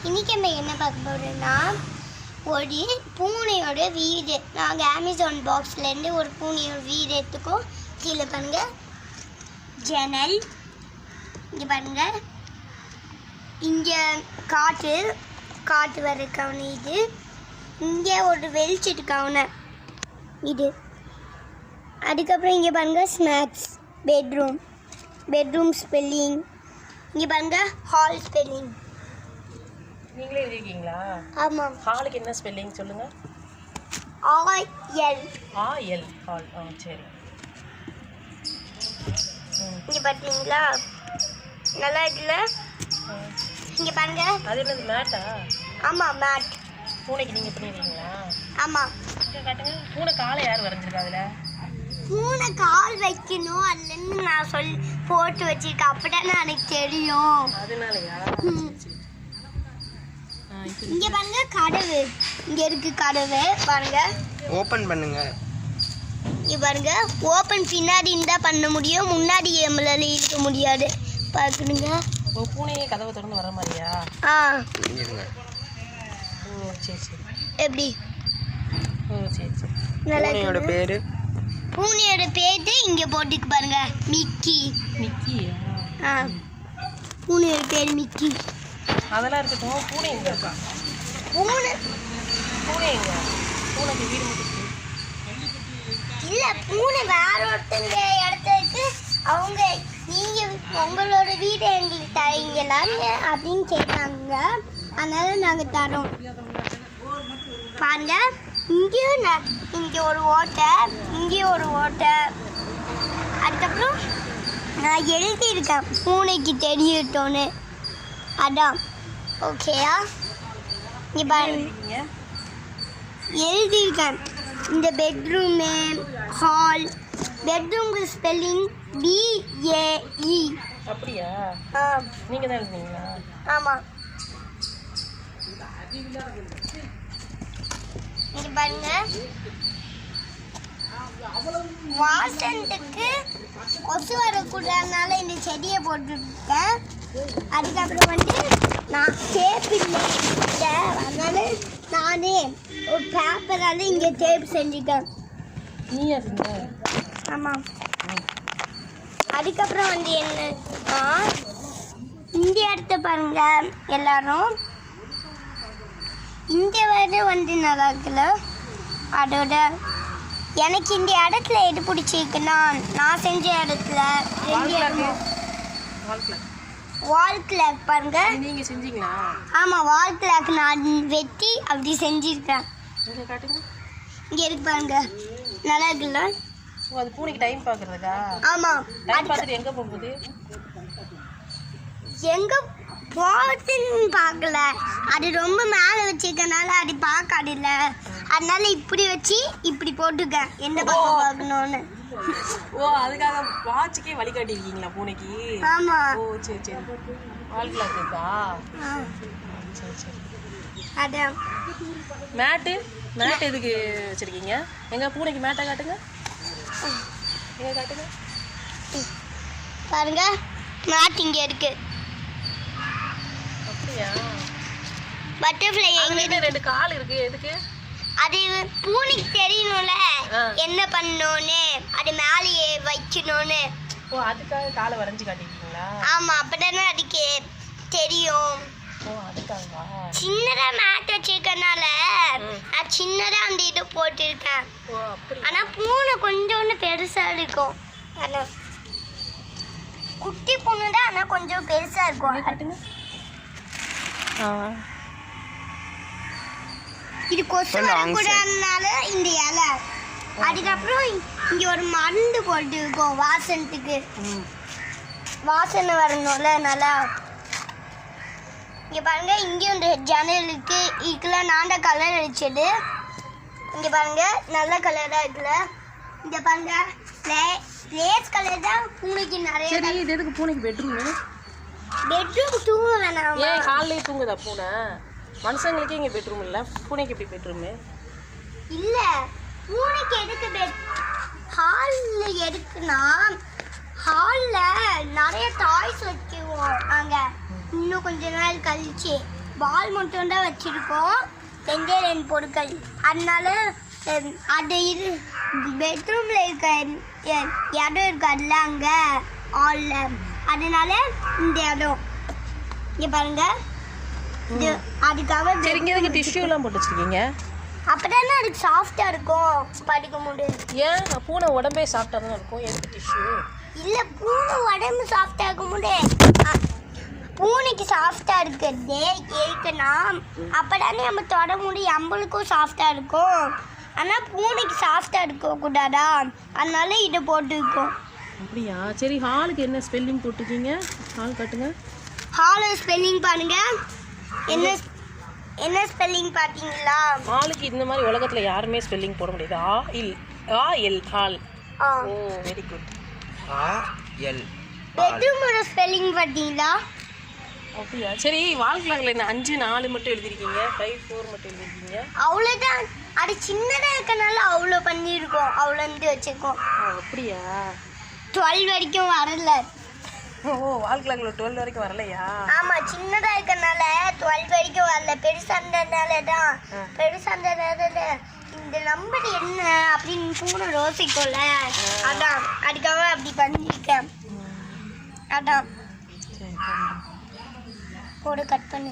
இன்னைக்கு நம்ம என்ன பார்க்க போறோம்னா ஒரு பூனையோட வீடு. நாங்கள் அமேசான் பாக்ஸ்லேருந்து ஒரு பூனையோட வீடு எடுத்துக்கோம். கீழே பாருங்க ஜன்னல், இங்கே பாருங்க இங்கே காட்டு வரக்கான இது, இங்கே ஒரு வெளிச்சிட்டுக்கான இது. அதுக்கப்புறம் இங்கே பாருங்க ஸ்நாக்ஸ், பெட்ரூம் ஸ்பெல்லிங், இங்கே பாருங்க ஹால் ஸ்பெல்லிங். நீங்களே எழுதிருக்கீங்களா? ஆமாம். ஹாலுக்கு என்ன ஸ்பெல்லிங் சொல்லுங்க? AL hall. சரி. இங்கே பார்த்தீங்களா நல்லா இருக்குல்ல? இங்கே பாருங்க. அது என்னது மேட்டா? ஆமாம் மேட். பூனைக்கு நீங்கள் பண்ணிடுறீங்களா? ஆமாம். காட்டுங்க. பூனை காலை யார் வரைஞ்சிருக்கா அதில்? பூனை கால் வைக்கணும் அதுலேருந்து நான் போட்டு வச்சிருக்கேன். அப்படின்னா எனக்கு தெரியும். அதனாலயா? இங்கே பாருங்க கதவு, இங்கே இருக்கு கதவு பாருங்க. ஓப்பன் பண்ணுங்க. இங்கே பாருங்க ஓப்பன் பின்னாடி இருந்தால் பண்ண முடியும், முன்னாடி நம்மளால இருக்க முடியாது. பார்க்குறீங்க? பூனையே கதவை திறந்து வர மாதிரியா? இருங்க. ஓ சரி. எப்படி? ஓ சரி. பூனையோட பேரு? பூனையோட பேரு இங்கே போட்டுக்கு பாருங்க, மிக்கியா? பூனையோட பேர் மிக்கி. அதெல்லாம் இருக்கட்டும். பூனை எங்க இருக்கா? பூனைக்கு வீடு முடிச்சு இல்லை, பூனை வேற ஒருத்தங்க இடத்துக்கு அவங்க நீங்கள் உங்களோட வீடு எங்களுக்கு தரீங்களான்னு அப்படின்னு கேட்டாங்க. அதனால நாங்கள் தரோம். பாருங்க இங்கேயும் இங்கே ஒரு ஓட்டை, இங்கேயும் ஒரு ஓட்டை. அதுக்கப்புறம் நான் எழுதியிருக்கேன் பூனைக்கு தெரியட்டோன்னு. அதான் ஓகேயா? இங்கே பாருங்க எழுதியிருக்கேன். இந்த பெட்ரூமு ஹால், பெட்ரூமுக்கு ஸ்பெல்லிங் BAE. அப்படியா? நீங்கள் தான் எழுதுனீங்களா? ஆமாம். இங்கே பாருங்க வாசத்துக்கு கொசு வரக்கூடாதுனால இந்த செடியை போட்டுருக்கேன். அதுக்கப்புறம் நான் டேப் இல்லை, அதனால நானே ஒரு பேப்பரால் இங்கே டேப் செஞ்சுட்டேன். நீயா செஞ்ச? ஆமாம். அதுக்கப்புறம் என்னன்னா இந்த இடத்த பாருங்க எல்லாரும். இந்த வீடு நல்லா இருக்குல்ல? அதோட எனக்கு இந்த இடத்துல எது பிடிச்சிருக்குன்னா நான் செஞ்ச இடத்துல வால் கிளாக் பாருங்க. நீங்கள் செஞ்சீங்களா? ஆமாம், வால் கிளாக் நான் வெட்டி அப்படி செஞ்சுருக்கேன். இங்கே காட்டுங்க. இங்கே இருக்கு பாருங்க, நல்லா இருக்குல்ல? ஓ, அது பூனைக்கு டைம் பார்க்குறதுக்கா? ஆமாம். டைம் பார்த்துட்டு எங்கே போகுது? எங்கே போகுதுன்னு பார்க்கல, அது ரொம்ப மேலே வச்சிருக்கனால அது பார்க்காதுல்ல. அதனால இப்படி வச்சு இப்படி போட்டுக்கேன் எந்த பக்கம் பார்க்கணும்னு. ஓ, அதுக்காக வாட்சுக்கே வழி காட்டியிருக்கீங்களா பூனைக்கு? ஆமாம். ஓ சரி. வால் கிளாக் இருக்கா? சரி. அதான் மேட்டு எதுக்கு வச்சுருக்கீங்க? எங்கள் பூனைக்கு மேட்டை காட்டுங்க. எங்கே காட்டுங்க பாருங்க, மேட் இங்கே இருக்கு. அப்படியா? பட்டர்ஃப்ளை எங்க? 2 கால் இருக்கு. எதுக்கு? அது பூனைக்கு தெரியணும்ல என்ன பண்ணணும்னு, அது மேலேயே வைக்கணும்னு. ஓ, அதுக்காக காலை வரைஞ்சி காட்டிருக்கீங்களா? ஆமாம், அப்பதானே அதுக்கு தெரியும். ஓ, அதுக்காகவா? சின்னதா மேட் வச்சிருக்கனால நான் சின்னதா அந்த இது போட்டிருக்கேன். ஓ அப்படி. ஆனால் பூனை கொஞ்சோண்டு பெருசா இருக்கும். ஆனால் குட்டி பூனை தான், ஆனால் கொஞ்சம் பெருசா இருக்கும். காட்டுங்க. இது கொசு வரக்கூடாதுனால இந்த இலை. அதுக்கப்புறம் இங்கே ஒரு மருந்து போட்டு இருக்கோம் வாசனத்துக்கு, வாசனை வரணும்ல நல்லா. இங்கே பாருங்க, இங்கேயும் இந்த ஜன்னலுக்கு இதுக்கெல்லாம் நான் தான் கலர் அடிச்சது. இங்கே பாருங்க நல்ல கலராக இருக்குல்ல? இங்கே பாருங்க லேஸ் கலர் தான் பூனைக்கு நிறைய. சரி, இது எதுக்கு பூனைக்கு பெட்ரூம் தூங்க வேணாம். ஏன் காலையிலே தூங்குதா பூனை? மனுஷங்களுக்கே இங்கே பெட்ரூம் இல்லை, பூனைக்கு எப்படி பெட்ரூமு? இல்லை, பூனைக்கு எதுக்கு ஹாலில் எதுக்குன்னா ஹாலில் நிறைய டாய்ஸ் வைக்குவோம் நாங்கள். இன்னும் கொஞ்ச நாள் கழிச்சு வால் மட்டும் தான் வச்சிருக்கோம், 2 பொருட்கள். அதனால அது இது பெட்ரூம்ல இருக்க இடம் இருக்காதுல்ல அங்க ஹால்ல, அதனால இந்த இடம் இங்க பாருங்க. இது அதுக்காக சரி, இங்க எதுக்கு டிஷ்யூலாம் போட்டு வச்சிருக்கீங்க? அப்பதானே அதுக்கு சாஃப்டா இருக்கும் படிக்க முடியும். ஏன் பூனை உடம்பே சாப்பிட்டா தான் இருக்கும், எதுக்கு டிஷ்யூ? இல்ல பூனை உடம்பு சாஃப்டா இருக்க முடியும். பூனைக்கு சாஃப்டா இருக்கிறது இருக்குன்னா அப்பதானே நம்ம தொட முடியும், நம்மளுக்கும் சாஃப்டா இருக்கும். ஆனா பூனைக்கு சாஃப்டா இருக்க கூடாதா, அதனால இதை போட்டுருக்கோம். அப்படியா? சரி, ஹாலுக்கு என்ன ஸ்பெல்லிங் போட்டிருக்கீங்க? ஹால் காட்டுங்க. ஹால் ஸ்பெல்லிங் பாருங்க. என்ன என்ன ஸ்பெல்லிங் பாத்தீங்களா? ஹாலுக்கு இந்த மாதிரி உலகத்துல யாருமே ஸ்பெல்லிங் போட முடியாது. ஹால். ஆ. ஓ, வெரி குட். எல் பெட்ரூமோட ஸ்பெல்லிங் பாத்தீங்களா? அப்படியா? சரி, வால் கிளாக்ல என்ன 5 4 மட்டும் எழுதிருக்கீங்க, 5 4 மட்டும் எழுதிருக்கீங்க? அவ்வளோதான். அது சின்னதா இருக்கனால அவ்வளோ பண்ணியிருக்கோம், அவ்வளோ வந்து வச்சிருக்கோம். அப்படியா? 12 வரைக்கும் வரல. ஓ, வால் கிளாக்ல 12 வரைக்கும் வரலையா? ஆமா, சின்னதா இருக்கனால 12 வரைக்கும் வரல. பெருசானதுனால தான். பெருசானதுனால இந்த நம்பர் என்ன அப்படின்னு பூனை யோசிக்கும்ல, அதான் அதுக்காக அப்படி பண்ணிருக்கேன். அதான் சரி, போடு, கட் பண்ணு.